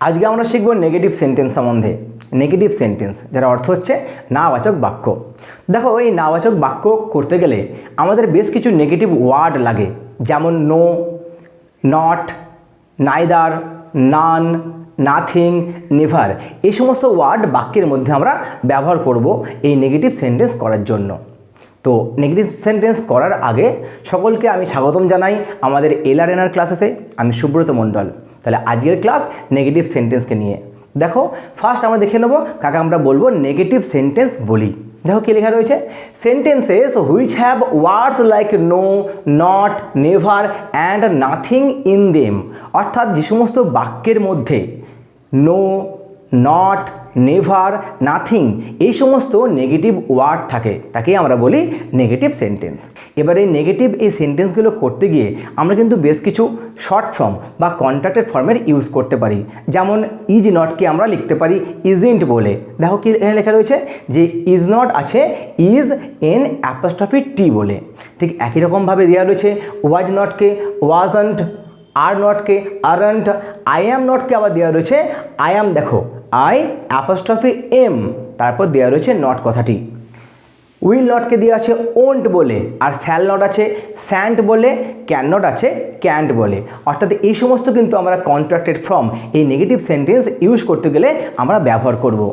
আজকে আমরা শিখব নেগেটিভ সেন্টেন্স সম্বন্ধে। নেগেটিভ সেন্টেন্স যার অর্থ হচ্ছে নাবাচক বাক্য। দেখো, এই নাবাচক বাক্য করতে গেলে আমাদের বেশ কিছু নেগেটিভ ওয়ার্ড লাগে, যেমন no, not, neither, none, nothing, never. এই সমস্ত ওয়ার্ড বাক্যের মধ্যে আমরা ব্যবহার করব এই নেগেটিভ সেন্টেন্স করার জন্য। তো নেগেটিভ সেন্টেন্স করার আগে সকলকে আমি স্বাগতম জানাই আমাদের এলআরএনআর ক্লাসেসে। আমি সুব্রত মণ্ডল। তাহলে আজকের ক্লাস নেগেটিভ সেন্টেন্সকে নিয়ে। দেখো, ফার্স্ট আমরা দেখে নেব কাকে আমরা বলবো নেগেটিভ সেন্টেন্স বলি। দেখো কী লেখা রয়েছে, sentences which have words like no, not, never and nothing in them. অর্থাৎ যে সমস্ত বাক্যের মধ্যে নো, নট, নেভার, নাথিং এই সমস্ত নেগেটিভ ওয়ার্ড থাকে তাকেই আমরা বলি নেগেটিভ সেন্টেন্স। এবার এই নেগেটিভ এই সেন্টেন্সগুলো করতে গিয়ে আমরা কিন্তু বেশ কিছু শর্ট ফর্ম বা কন্ট্রাক্টেড ফর্মের ইউজ করতে পারি। যেমন ইজ নটকে আমরা লিখতে পারি ইজন্ট বলে। দেখো কি এখানে লেখা রয়েছে যে ইজ নট আছে ইজ এন অ্যাপোস্ট্রফি টি বলে। ঠিক একই রকমভাবে দেওয়া রয়েছে ওয়াজ নটকে ওয়াজন্ট, আর নটকে আরন্ট, আই অ্যাম নটকে আবার দেওয়া রয়েছে আই অ্যাম। দেখো আই অ্যাপোস্ট্রফি এম, তারপর দেওয়া রয়েছে নট কথাটি। উইল নটকে দেওয়া আছে ওন্ট বলে, আর শ্যাল নট আছে স্যান্ট বলে, ক্যান নট আছে ক্যান্ট বলে। অর্থাৎ এই সমস্ত কিন্তু আমরা কন্ট্রাক্টেড ফর্ম এই নেগেটিভ সেন্টেন্স ইউজ করতে গেলে আমরা ব্যবহার করব।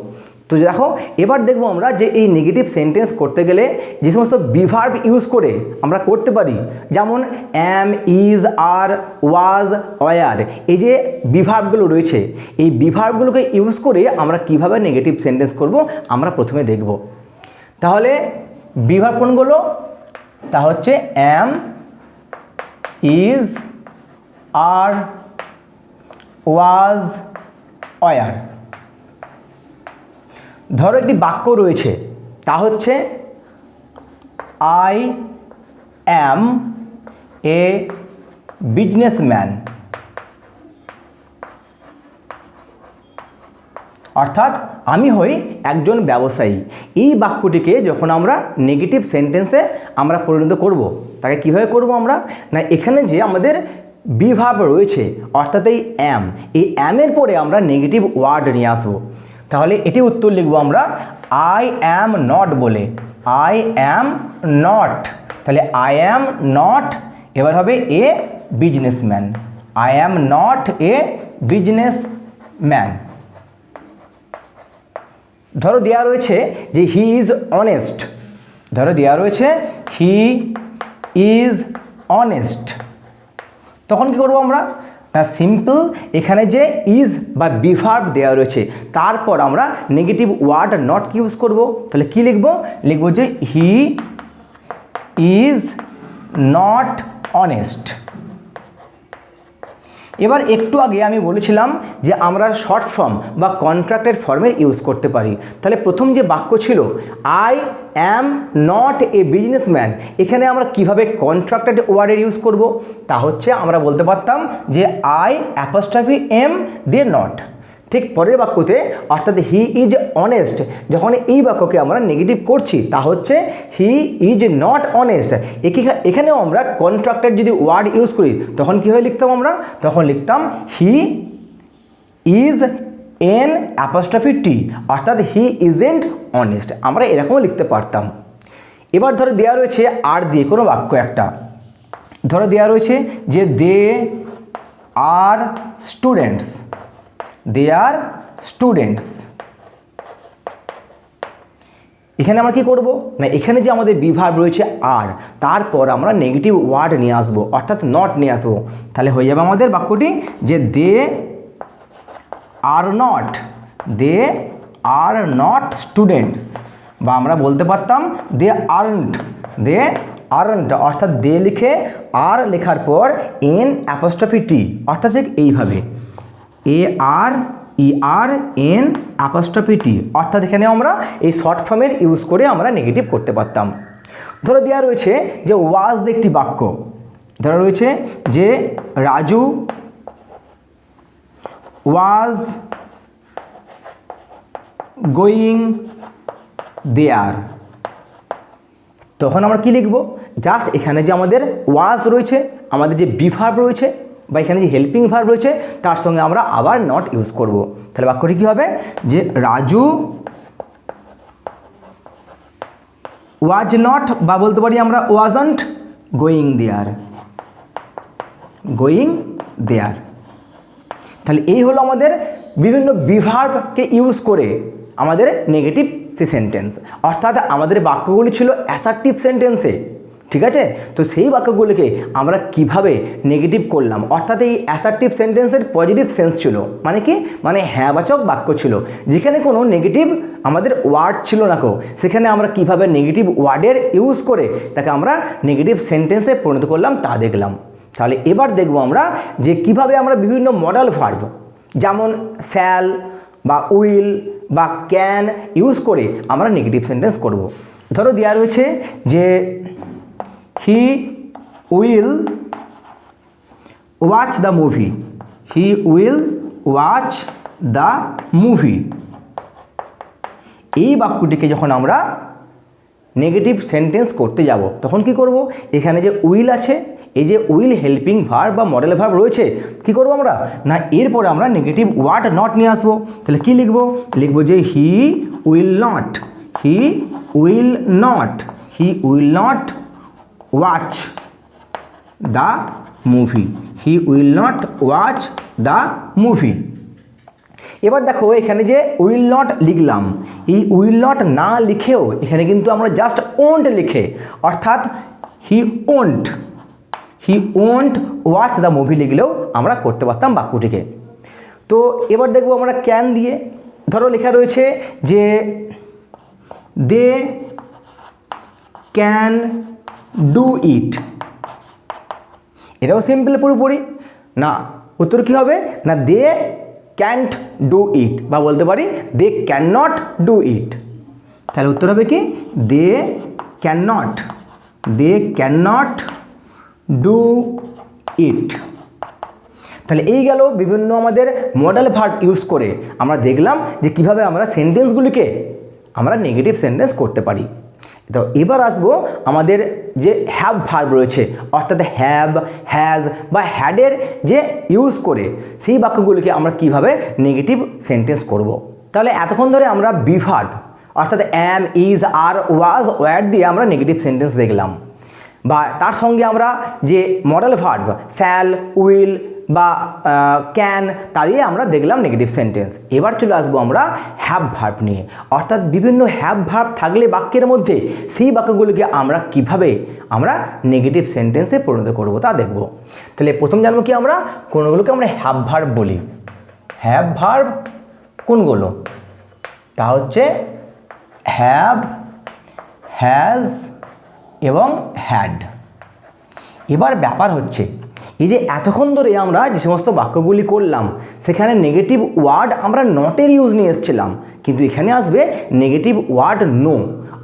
তো দেখো, এবার দেখবো আমরা যে এই নেগেটিভ সেন্টেন্স করতে গেলে যে সমস্ত বিভার্ব ইউজ করে আমরা করতে পারি, যেমন অ্যাম, ইজ, আর, ওয়াজ, ওয়ার, এই যে বিভার্বগুলো রয়েছে এই বিভার্বগুলোকে ইউজ করে আমরা কিভাবে নেগেটিভ সেন্টেন্স করব আমরা প্রথমে দেখব। তাহলে বিভার্ব কোনগুলো? তা হচ্ছে অ্যাম, ইজ, আর, ওয়াজ, ওয়ার। ধরো একটি বাক্য রয়েছে, তা হচ্ছে আই অ্যাম এ বিজনেসম্যান। অর্থাৎ আমি হই একজন ব্যবসায়ী। এই বাক্যটিকে যখন আমরা নেগেটিভ সেন্টেন্সে আমরা পরিণত করব, তাকে কিভাবে করব আমরা? না, এখানে যে আমাদের বিভার্ব রয়েছে অর্থাৎ এই অ্যামের পরে আমরা নেগেটিভ ওয়ার্ড নিয়ে আসবো। তাহলে এটি উত্তর লিখবো আমরা আই অ্যাম নট বলে, আই অ্যাম নট। তাহলে আই অ্যাম নট এবার হবে a businessman, I am not a businessman. ধরো দেওয়া রয়েছে যে হি ইজ অনেস্ট, ধরো দেওয়া রয়েছে হি ইজ অনেস্ট, তখন কি করবো আমরা? না, সিম্পল এখানে যে ইজ বা বিভার্ব দেওয়া রয়েছে তারপর আমরা নেগেটিভ ওয়ার্ড নট ইউজ করব। তাহলে কি লিখব? লিখব যে হি ইজ নট অনেস্ট। এবার একটু আগে আমি বলেছিলাম যে আমরা শর্ট ফর্ম বা কন্ট্রাক্টেড ফর্মের ইউজ করতে পারি। তাহলে প্রথম যে বাক্য ছিল I am not a businessman, এখানে আমরা কিভাবে কন্ট্রাক্টেড ওয়ার্ডের ইউজ করব? তা হচ্ছে আমরা বলতে পারতাম যে আই অ্যাপোস্ট্রফি এম দিয়ে নট। ঠিক পরের বাক্যতে অর্থাৎ হি ইজ অনেস্ট, যখন এই বাক্যকে আমরা নেগেটিভ করছি তা হচ্ছে হি ইজ নট অনেস্ট। এখানেও আমরা কন্ট্রাক্টেড যদি ওয়ার্ড ইউজ করি তখন কীভাবে লিখতাম আমরা? তখন লিখতাম হি ইজ এন অ্যাপোস্ট্রফি টি, অর্থাৎ হি ইজেন্ট অনেস্ট। আমরা এরকমও লিখতে পারতাম। এবার ধরো দেওয়া রয়েছে আর দিয়ে কোনো বাক্য একটা, ধরো দেওয়া রয়েছে যে they R students, they R students. এখানে আমরা কি করব? না, এখানে যে আমাদের বিভার্ব রয়েছে আর, তারপর আমরা নেগেটিভ ওয়ার্ড নিয়ে আসবো অর্থাৎ নট নিয়ে আসবো। তাহলে হয়ে যাবে আমাদের বাক্যটি যে they are not, they are not students. বা আমরা বলতে পারতাম দে আরন্ট, দে আরন্ট, অর্থাৎ দে লিখে আর লেখার পর এন অ্যাপোস্ট্রফি টি, অর্থাৎ ঠিক এইভাবে এ আর ই আর এন অ্যাপোস্ট্রফি টি। অর্থাৎ এখানে আমরা এই শর্ট ফর্মের ইউজ করে আমরা নেগেটিভ করতে পারতাম। ধরো দেওয়া রয়েছে যে ওয়াজ দিয়ে একটি বাক্য, ধরো রয়েছে যে রাজু ওয়াজ গোয়িং দেয়ার। তখন আমরা কি লিখব? জাস্ট এখানে যে আমাদের ওয়াজ রয়েছে, আমাদের যে বিভার্ব রয়েছে বা এখানে যে হেল্পিং ভার্ব রয়েছে তার সঙ্গে আমরা আবার নট ইউজ করব। তাহলে বাক্যটি কী হবে যে রাজু ওয়াজ নট, বা বলতে পারি আমরা wasn't going there, going there. তাহলে এই হলো আমাদের বিভিন্ন বিভার্বকে ইউজ করে আমাদের নেগেটিভ সেন্টেন্স, অর্থাৎ আমাদের বাক্যগুলি ছিল অ্যাসার্টিভ সেন্টেন্সে, ঠিক আছে। তো সেই বাক্যগুলিকে আমরা কিভাবে নেগেটিভ করলাম, অর্থাৎ এই অ্যাসার্টিভ সেন্টেন্সের পজিটিভ সেন্স ছিল, মানে কি, মানে হ্যাঁবাচক বাক্য ছিল, যেখানে কোনো নেগেটিভ আমাদের ওয়ার্ড ছিল না কো, সেখানে আমরা কিভাবে নেগেটিভ ওয়ার্ডের ইউজ করে তাকে আমরা নেগেটিভ সেন্টেন্সে পরিণত করলাম তা দেখলাম। তাহলে এবার দেখব আমরা যে কিভাবে আমরা বিভিন্ন মডেল ভার্ব যেমন শ্যাল বা উইল বা ক্যান ইউজ করে আমরা নেগেটিভ সেন্টেন্স করব। ধরো দেওয়া রয়েছে যে he will watch the movie, he will watch the movie. এই বাক্যটিকে যখন আমরা নেগেটিভ সেন্টেন্স করতে যাব তখন কি করব, এখানে যে উইল আছে, এই যে উইল হেল্পিং ভার্ব বা মডেল ভার্ব রয়েছে, কি করব আমরা না এরপরে আমরা নেগেটিভ ওয়ার্ড নট নিয়ে আসবো। তাহলে কি লিখব, লিখব যে he will not, he will not, he will not watch the movie, he will not watch the movie. এবার দেখো এখানে যে উইল নট লিখলাম, এই উইল নট না লিখেও এখানে কিন্তু আমরা জাস্ট ওন্ট লিখে, অর্থাৎ he won't, he won't watch the movie লিখলেও আমরা করতে পারতাম বাক্যটিকে। তো এবার দেখবো আমরা ক্যান দিয়ে, ধরো লেখা রয়েছে যে দে ক্যান ডু ইট, এটাও সিম্পল পুরোপুরি না, উত্তর কী হবে না দে ক্যান্ট ডু ইট, বা বলতে পারি they can not do it. তাহলে উত্তর হবে কি they can not, they can not do it. তাহলে এই গেল বিভিন্ন আমাদের মডেল ভার্ব ইউজ করে আমরা দেখলাম যে কিভাবে আমরা সেন্টেন্সগুলিকে আমরা নেগেটিভ সেন্টেন্স করতে পারি। তো এবার আসবো আমাদের যে হ্যাভ ভার্ব রয়েছে, অর্থাৎ হ্যাভ, হ্যাজ বা হ্যাডের যে ইউজ করে সেই বাক্যগুলিকে আমরা কিভাবে নেগেটিভ সেন্টেন্স করব। তাহলে এতক্ষণ ধরে আমরা বি ভার্ব অর্থাৎ অ্যাম, ইজ, আর, ওয়াজ, ওয়্যার দিয়ে আমরা নেগেটিভ সেন্টেন্স দেখলাম, বা তার সঙ্গে আমরা যে মডেল ভার্ব শ্যাল, উইল বা ক্যান তা দিয়ে আমরা দেখলাম নেগেটিভ সেন্টেন্স। এবার চলে আসবো আমরা হ্যাভ ভার্ব নিয়ে, অর্থাৎ বিভিন্ন হ্যাভ ভার্ব থাকলে বাক্যের মধ্যে সেই বাক্যগুলিকে আমরা কিভাবে আমরা নেগেটিভ সেন্টেন্সে পরিণত করব তা দেখব। তাহলে প্রথম জানবো কি আমরা কোনগুলোকে আমরা হ্যাভ ভার্ব বলি। হ্যাভ ভার্ব কোনগুলো, তা হচ্ছে হ্যাভ, হ্যাজ এবং হ্যাড। এবার ব্যাপার হচ্ছে এই যে এতক্ষণ ধরে আমরা যে সমস্ত বাক্যগুলি করলাম সেখানে নেগেটিভ ওয়ার্ড আমরা নটের ইউজ নিয়ে এসেছিলাম, কিন্তু এখানে আসবে নেগেটিভ ওয়ার্ড নো,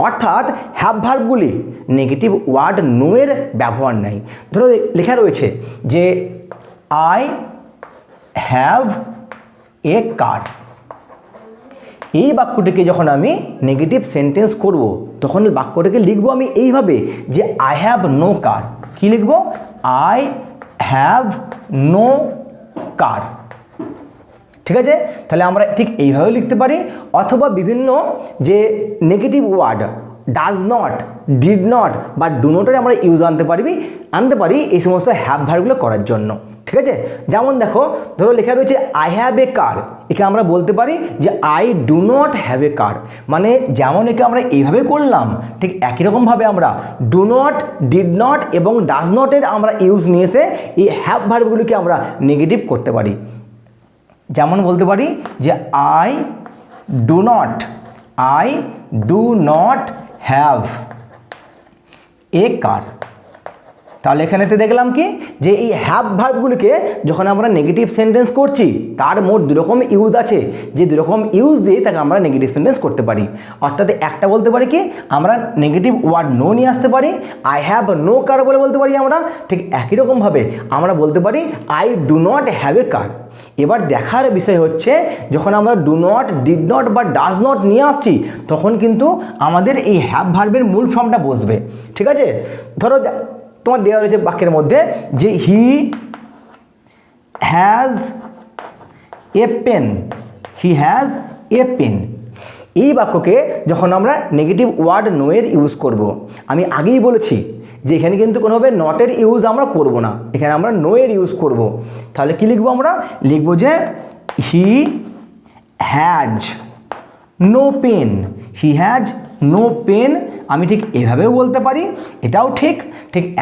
অর্থাৎ হ্যাভ ভার্বগুলি নেগেটিভ ওয়ার্ড নো এর ব্যবহার নেই। ধরো লেখা রয়েছে যে আই হ্যাভ এ কার, এই বাক্যটিকে যখন আমি নেগেটিভ সেন্টেন্স করব তখন বাক্যটিকে লিখব আমি এইভাবে যে আই হ্যাভ নো কার। কী লিখব, আই হ্যাভ নো কার, ঠিক আছে। তাহলে আমরা ঠিক এইভাবে লিখতে পারি, অথবা বিভিন্ন যে negative word does not, did not বা ডু নটের আমরা ইউজ আনতে পারি এই সমস্ত হ্যাভ ভার্বগুলো করার জন্য, ঠিক আছে। যেমন দেখো ধরো লেখা রয়েছে আই হ্যাভ এ কার, একে আমরা বলতে পারি যে I do not have a car, মানে যেমন একে আমরা এইভাবে করলাম ঠিক একই রকমভাবে আমরা ডু নট, ডিড নট এবং ডাজ নটের আমরা ইউজ নিয়ে এসে এই হ্যাভ ভার্বগুলিকে আমরা নেগেটিভ করতে পারি। যেমন বলতে পারি যে I do not have a car. তাহলে এখানেতে দেখলাম কি যে এই হ্যাভ ভার্বগুলিকে যখন আমরা নেগেটিভ সেন্টেন্স করছি তার মোট দুরকম ইউজ আছে, যে দুরকম ইউজ দিয়ে তাকে আমরা নেগেটিভ সেন্টেন্স করতে পারি। অর্থাৎ একটা বলতে পারি কি আমরা নেগেটিভ ওয়ার্ড নো নিয়ে আসতে পারি, আই হ্যাভ নো কার বলে বলতে পারি আমরা, ঠিক একই রকমভাবে আমরা বলতে পারি I do not have a car. এবার দেখার বিষয় হচ্ছে যখন আমরা ডু নট, ডিড নট বা ডাজ নট নিয়ে আসছি তখন কিন্তু আমাদের এই হ্যাভ ভার্বের মূল ফর্মটা বসবে, ঠিক আছে। ধরো তোমার দেওয়া রয়েছে বাক্যের মধ্যে যে he has a pen, he has a pen. এই বাক্যকে যখন আমরা নেগেটিভ ওয়ার্ড নো এর ইউজ করব, আমি আগেই বলেছি যে এখানে কিন্তু কোনোভাবে নটের ইউজ আমরা করব না, এখানে আমরা নো এর ইউজ করব। তাহলে কি লিখবো আমরা? লিখবো যে he has no pen, he has no pen. আমি ঠিক এভাবেও বলতে পারি, এটাও ঠিক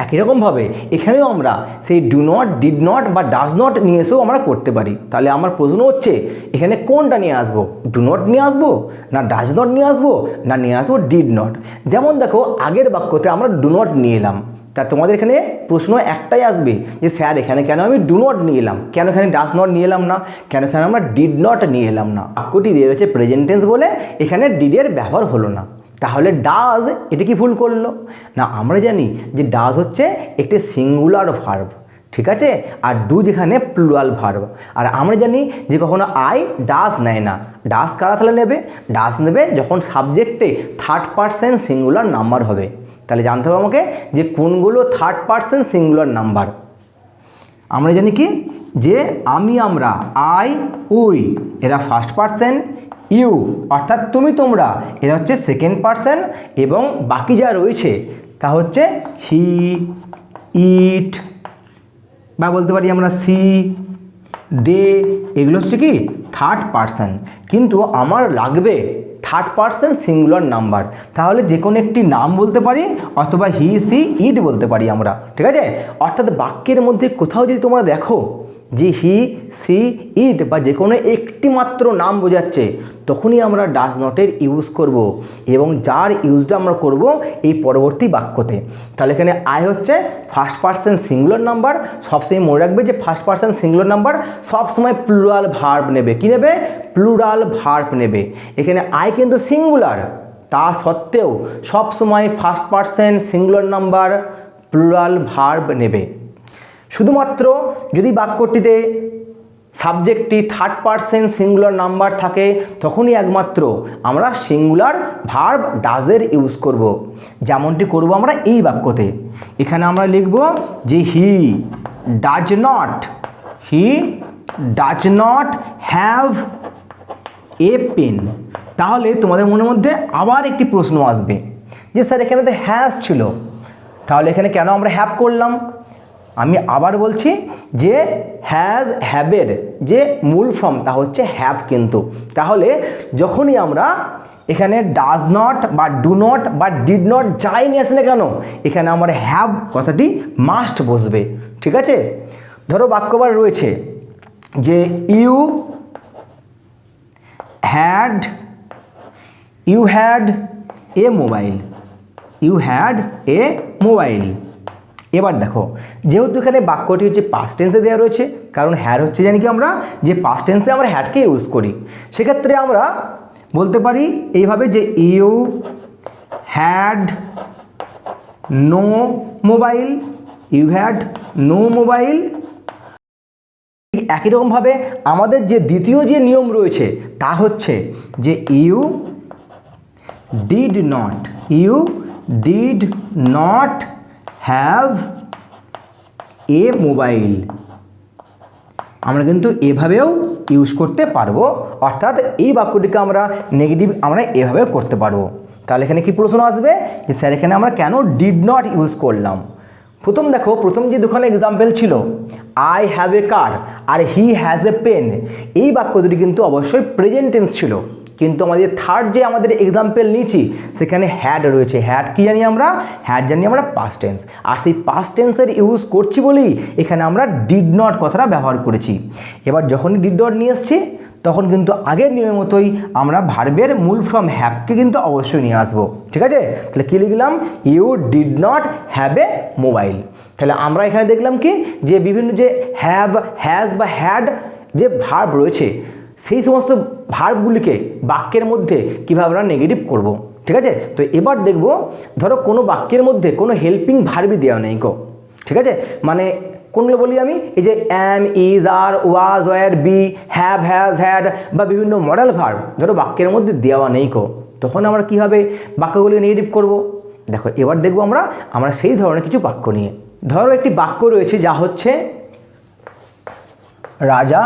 একই রকমভাবে এখানেও আমরা সেই ডু নট, ডিড নট বা ডাজ নট নিয়ে এসেও আমরা করতে পারি। তাহলে আমার প্রশ্ন হচ্ছে এখানে কোনটা নিয়ে আসবো? ডু নট নিয়ে আসবো, না ডাজ নট নিয়ে আসবো, না নিয়ে আসবো ডিড নট? যেমন দেখো আগের বাক্যতে আমরা ডু নট নিয়ে এলাম, তা তোমাদের এখানে প্রশ্ন একটাই আসবে যে স্যার এখানে কেন আমি ডু নট নিয়ে এলাম, কেন এখানে ডাজ নট নিয়ে এলাম না, কেন এখানে আমরা ডিড নট নিয়ে এলাম না? বাক্যটি দিয়ে রয়েছে প্রেজেন্ট টেন্স বলে এখানে ডিডের ব্যবহার হলো না। তাহলে ডাজ এটা কি ভুল করলো না? আমরা জানি যে ডাজ হচ্ছে একটি সিঙ্গুলার ভার্ব, ঠিক আছে, আর ডু যেখানে প্লুরাল ভার্ব। আর আমরা জানি যে কখনো আই ডাজ নেয় না। ডাজ কারা তাহলে নেবে? ডাজ নেবে যখন সাবজেক্টে থার্ড পারসন সিঙ্গুলার নাম্বার হবে। তাহলে জানতে হবে আমাকে যে কোনগুলো থার্ড পারসন সিঙ্গুলার নাম্বার। আমরা জানি কি যে আমি, আমরা, আই, উই এরা ফার্স্ট পারসন, ইউ অর্থাৎ তুমি, তোমরা এরা হচ্ছে সেকেন্ড পারসন, এবং বাকি যা রয়েছে তা হচ্ছে হি, ইট বা বলতে পারি আমরা সি, দে, এগুলো হচ্ছে কি থার্ড পারসন। কিন্তু আমার লাগবে থার্ড পারসন সিঙ্গুলার নাম্বার, তাহলে যে কোনো একটি নাম বলতে পারি অথবা হি, সি, ইট বলতে পারি আমরা, ঠিক আছে। অর্থাৎ বাক্যের মধ্যে কোথাও যদি তোমরা দেখো যে হি, সি, ইট বা যে কোনো একটি মাত্র নাম বোঝাচ্ছে, তখনই আমরা ডাজ নটের ইউজ করব, এবং যার ইউজটা আমরা করব এই পরবর্তী বাক্যতে। তাহলে এখানে আই হচ্ছে ফার্স্ট পারসন সিঙ্গুলার নাম্বার। সবসময় মনে রাখবে যে ফার্স্ট পারসন সিঙ্গুলার নাম্বার সবসময় প্লুরাল ভার্ব নেবে। কী নেবে? প্লুরাল ভার্ব নেবে। এখানে আই কিন্তু সিঙ্গুলার, তা সত্ত্বেও সবসময় first person singular number plural verb নেবে। শুধুমাত্র যদি বাক্যটিতে সাবজেক্টটি থার্ড পারসন সিঙ্গুলার নাম্বার থাকে তখনই একমাত্র আমরা সিঙ্গুলার ভার্ব ডাজের ইউজ করব, যেমনটি করব আমরা এই বাক্যতে। এখানে আমরা লিখব যে he does not have a pen. তাহলে তোমাদের মনের মধ্যে আবার একটি প্রশ্ন আসবে যে স্যার এখানে তো হ্যাজ ছিল, তাহলে এখানে কেন আমরা হ্যাভ করলাম? আমি আবার বলছি যে হ্যাজ, হ্যাভের যে মূল ফর্ম তা হচ্ছে হ্যাভ কিন্তু। তাহলে যখনই আমরা এখানে ডাজ নট বা ডু নট বা ডিড নট যাই নিয়ে আসে না কেন, এখানে আমার হ্যাভ কথাটি মাস্ট বসবে, ঠিক আছে। ধরো বাক্যবার রয়েছে যে ইউ হ্যাড এ মোবাইল। এবার দেখো, যেহেতু এখানে বাক্যটি হচ্ছে পাস্ট টেন্সে দেওয়া রয়েছে, কারণ হ্যাড হচ্ছে জানি কি আমরা যে পাস্ট টেন্সে আমরা হ্যাডকে ইউজ করি, সেক্ষেত্রে আমরা বলতে পারি এইভাবে যে ইউ হ্যাড নো মোবাইল। একই রকমভাবে আমাদের যে দ্বিতীয় যে নিয়ম রয়েছে তা হচ্ছে যে you did not have a mobile. আমরা কিন্তু এভাবেও ইউজ করতে পারবো, অর্থাৎ এই বাক্যটিকে আমরা নেগেটিভ আমরা এভাবেও করতে পারবো। তাহলে এখানে কি প্রশ্ন আসবে যে স্যার এখানে আমরা কেন ডিড নট ইউজ করলাম? প্রথম যে দুখানে এক্সাম্পল ছিল আই হ্যাভ এ কার আর হি হ্যাজ এ পেন, এই বাক্য দুটি কিন্তু অবশ্যই প্রেজেন্ট টেন্স ছিল, কিন্তু আমাদের থার্ড যে আমাদের এক্সাম্পল নিয়েছি সেখানে হ্যাড রয়েছে। হ্যাড কি জানি আমরা? হ্যাড জানি আমরা পাস্ট টেন্স, আর সেই পাস্ট টেন্সের ইউজ করছি বলেই এখানে আমরা ডিড নট কথাটা ব্যবহার করেছি। এবার যখনই ডিড নট নিয়ে এসছি তখন কিন্তু আগের নিয়মের মতোই আমরা ভার্বের মূল ফর্ম হ্যাভকে কিন্তু অবশ্যই নিয়ে আসবো, ঠিক আছে। তাহলে কী লিখলাম? You did not have a mobile. তাহলে আমরা এখানে দেখলাম কি যে বিভিন্ন যে হ্যাভ, হ্যাজ বা হ্যাড যে ভার্ব রয়েছে সেই সমস্ত ভার্বগুলিকে বাক্যের মধ্যে কীভাবে আমরা নেগেটিভ করব, ঠিক আছে। তো এবার দেখব, ধরো কোনো বাক্যের মধ্যে কোনো হেল্পিং ভার্বই দেওয়া নেই গো, ঠিক আছে। মানে কোনগুলো বলি আমি? এই যে am, is, are, was, were, be, have, has, had বা বিভিন্ন মডেল ভার্ব ধরো বাক্যের মধ্যে দেওয়া নেই গো, তখন আমরা কীভাবে বাক্যগুলিকে নেগেটিভ করব? দেখো এবার দেখব আমরা সেই ধরনের কিছু বাক্য নিয়ে। ধরো একটি বাক্য রয়েছে যা হচ্ছে রাজা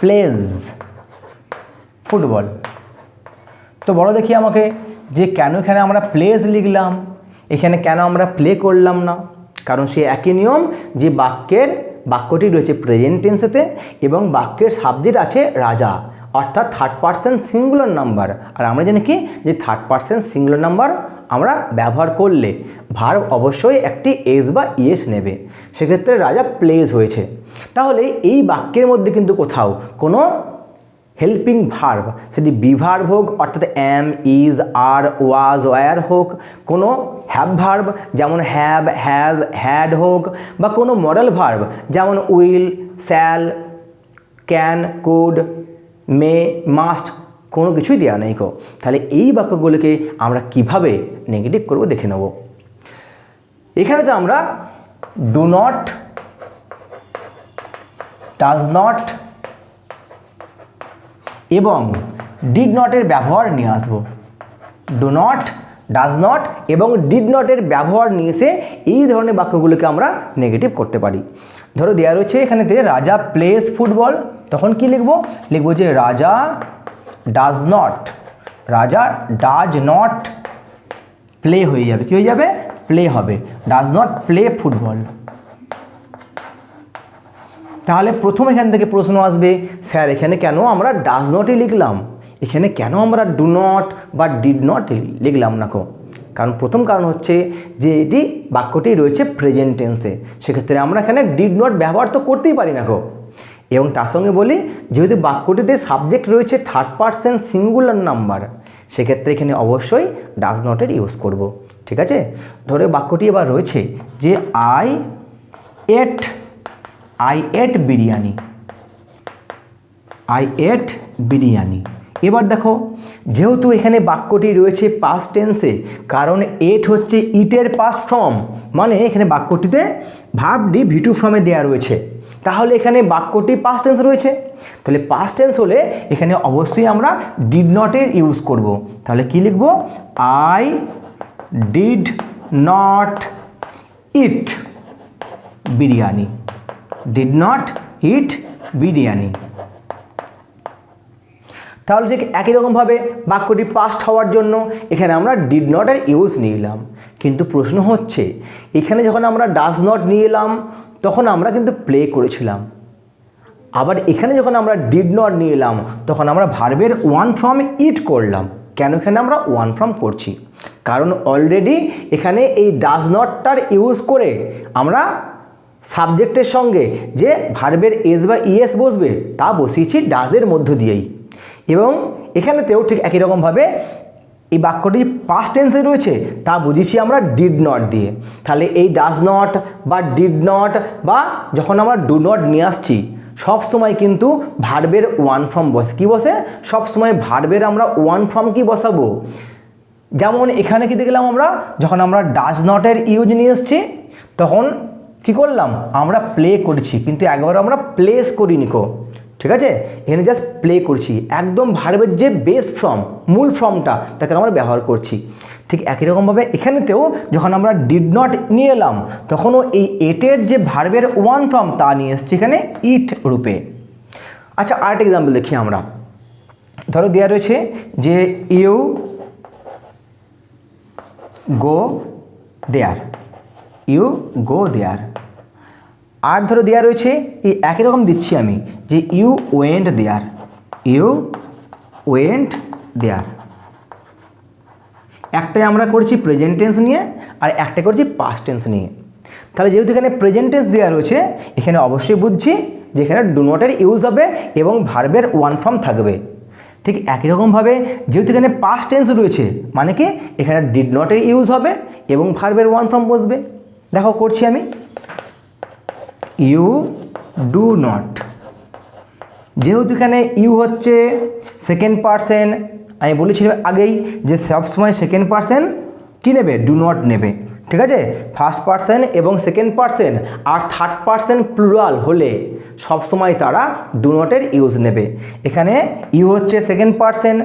প্লেজ ফুটবল। তো বলো দেখি আমাকে যে কেন এখানে আমরা প্লেজ লিখলাম, এখানে কেন আমরা প্লে করলাম না? কারণ সে একই নিয়ম যে বাক্যটি রয়েছে প্রেজেন্ট টেন্সেতে এবং বাক্যের সাবজেক্ট আছে রাজা, অর্থাৎ থার্ড পারসন সিঙ্গুলার নাম্বার। আর আমরা জানি কি যে থার্ড পারসন সিঙ্গুলার নাম্বার আমরা ব্যবহার করলে ভার্ব অবশ্যই একটি এস বা ইএস নেবে, সেক্ষেত্রে রাজা প্লেজ হয়েছে। তাহলে এই বাক্যের মধ্যে কিন্তু কোথাও কোনো হেল্পিং ভার্ব, সেটি বি ভার্ব হোক অর্থাৎ অ্যাম, ইজ, আর, ওয়াজ, ওয়্যার হোক, কোনো হ্যাভ ভার্ব যেমন হ্যাভ, হ্যাজ, হ্যাড হোক, বা কোনো মডেল ভার্ব যেমন will, shall, can, could, May, must, কোনো কিছুই দেওয়া নেই কো। তাহলে এই বাক্যগুলোকে আমরা কিভাবে নেগেটিভ করব দেখে নেব। এখানে তো আমরা ডু নট, ডাজ নট এবং ডিড নটের ব্যবহার নিয়ে আসবো। ডু নট, ডাজ নট এবং ডিড নটের ব্যবহার নিয়ে এসে এই ধরনের বাক্যগুলোকে আমরা নেগেটিভ করতে পারি। ধরো দেওয়া রয়েছে এখানেতে রাজা প্লেস ফুটবল, তখন কি লিখবো? লিখবো যে রাজা ডাজ নট, রাজা ডাজ নট প্লে হয়ে যাবে, কি হয়ে যাবে? প্লে হবে, ডাজ নট প্লে ফুটবল। তাহলে প্রথম এখান থেকে প্রশ্ন আসবে, স্যার এখানে কেন আমরা ডাজ নটই লিখলাম, এখানে কেন আমরা ডু নট বা ডিড নট লিখলাম না কো? কারণ প্রথম কারণ হচ্ছে যে এটি বাক্যটি রয়েছে প্রেজেন্ট টেন্সে, সেক্ষেত্রে আমরা এখানে ডিড নট ব্যবহার তো করতেই পারি না কো। এবং তার সঙ্গে বলি যেহেতু বাক্যটিতে সাবজেক্ট রয়েছে থার্ড পারসন সিঙ্গুলার নাম্বার, সেক্ষেত্রে এখানে অবশ্যই ডাজ নটের ইউজ করব। ঠিক আছে, ধরে বাক্যটি এবার রয়েছে যে I ate biryani, I ate biryani. এবার দেখো যেহেতু এখানে বাক্যটি রয়েছে পাস্ট টেন্সে, কারণ এট হচ্ছে ইটের পাস্ট ফর্ম, মানে এখানে বাক্যটিতে ভার্বটি ভি2 ফর্মে দেওয়া রয়েছে, তাহলে এখানে বাক্যটি পাস্ট টেন্স রয়েছে। তাহলে পাস্ট টেন্স হলে এখানে অবশ্যই আমরা ডিড নটের ইউজ করব। তাহলে কি লিখব? I did not eat biryani, did not eat biryani. তাহলে ঠিক একই রকমভাবে বাক্যটি পাস্ট হওয়ার জন্য এখানে আমরা ডিড নটের ইউজ নিলাম। কিন্তু প্রশ্ন হচ্ছে এখানে যখন আমরা ডাজ নট নিয়ে এলাম তখন আমরা কিন্তু প্লে করেছিলাম, আবার এখানে যখন আমরা ডিড নট নিয়ে এলাম তখন আমরা ভার্বের ওয়ান ফর্ম ইট করলাম। কেন এখানে আমরা ওয়ান ফর্ম করছি? কারণ অলরেডি এখানে এই ডাজ নটটার ইউজ করে আমরা সাবজেক্টের সঙ্গে যে ভার্বের এস বা ইএস বসবে তা বসিয়েছি ডাজের মধ্য দিয়েই। এবং এখানেতেও ঠিক একই রকমভাবে এই বাক্যটি পাস্ট টেন্সে রয়েছে তা বুঝিয়েছি আমরা ডিড নট দিয়ে। তাহলে এই ডাজ নট বা ডিড নট বা যখন আমরা ডু নট নিয়ে আসছি সব সময় কিন্তু ভার্বের ওয়ান ফর্ম বসে। কি বসে? সব সময় ভার্বের আমরা ওয়ান ফর্ম কি বসাবো? যেমন এখানে কি দেখলাম আমরা যখন আমরা ডাজ নটের ইউজ নিয়ে এসছি তখন কি করলাম? আমরা প্লে করেছি, কিন্তু একবার আমরা প্লেস করিনি কো। ঠিক আছে, এখানে জাস্ট প্লে করছি, একদম ভার্বের যে বেস ফর্ম, মূল ফর্মটা তাকে আমরা ব্যবহার করছি। ঠিক একই রকমভাবে এখানেতেও যখন আমরা ডিড নট নিয়ে এলাম তখনও এই এটের যে ভার্বের ওয়ান ফর্ম তা নিয়ে এসছি এখানে ইট রূপে। আচ্ছা আরেকটা এক্সাম্পল দেখি আমরা। ধরো দেওয়া রয়েছে যে you go there, you go দেয়ার। আর ধরো দেওয়া রয়েছে এই একই রকম দিচ্ছি আমি যে you went there, you went there. একটাই আমরা করছি প্রেজেন্ট টেন্স নিয়ে আর একটা করছি পাস্ট টেন্স নিয়ে। তাহলে যেহেতু এখানে প্রেজেন্ট টেন্স দেওয়া রয়েছে এখানে অবশ্যই বুঝছি যে এখানে ডু নটের ইউজ হবে এবং ভার্বের ওয়ান ফর্ম থাকবে। ঠিক একই রকমভাবে যেহেতু এখানে পাস্ট টেন্স রয়েছে মানে কি এখানে ডিড নটের ইউজ হবে এবং ভার্বের ওয়ান ফর্ম বসবে। দেখো করছি আমি, ইউ ডু নট। যেহেতু এখানে ইউ হচ্ছে সেকেন্ড পারসন, আমি বলেছিলাম আগেই যে সবসময় সেকেন্ড পারসন কী নেবে? ডু নট নেবে। ঠিক আছে, ফার্স্ট পারসন এবং সেকেন্ড পারসন আর থার্ড পারসন প্লুরাল হলে সবসময় তারা ডু নটের ইউজ নেবে। এখানে ইউ হচ্ছে সেকেন্ড পারসন,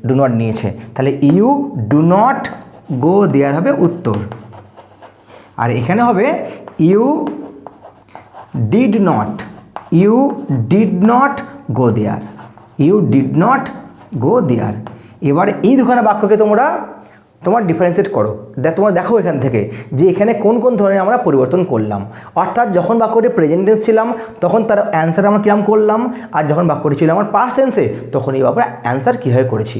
ডু নট নিয়েছে, তাহলে you do not go there হবে উত্তর। আর এখানে হবে you did not you did not go there, you did not go there. এবার এই দুখানা বাক্যকে তোমার ডিফারেন্সিয়েট করো, তোমরা দেখো এখান থেকে যে এখানে কোন কোন ধরনের আমরা পরিবর্তন করলাম। অর্থাৎ যখন বাক্যটি প্রেজেন্ট টেন্স ছিলাম তখন তার অ্যান্সার আমরা কীরকম করলাম, আর যখন বাক্যটি ছিল আমার পাস্ট টেন্সে তখন এই ব্যাপারে অ্যান্সার কীভাবে করেছি।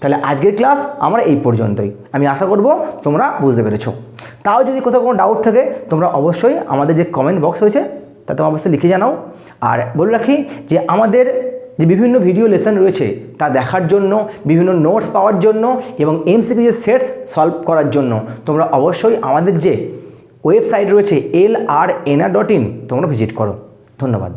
তাহলে আজকের ক্লাস আমরা এই পর্যন্তই। আমি আশা করব তোমরা বুঝতে পেরেছো। তাও যদি কোথাও কোনো ডাউট থাকে তোমরা অবশ্যই আমাদের যে কমেন্ট বক্স রয়েছে তা তোমরা অবশ্যই লিখে জানাও। আর বলে রাখি যে আমাদের যে বিভিন্ন ভিডিও লেসন রয়েছে তা দেখার জন্য, বিভিন্ন নোটস পাওয়ার জন্য এবং এমসিকিউ যে সেটস সলভ করার জন্য তোমরা অবশ্যই আমাদের যে ওয়েবসাইট রয়েছে LRNR.in তোমরা ভিজিট করো। ধন্যবাদ।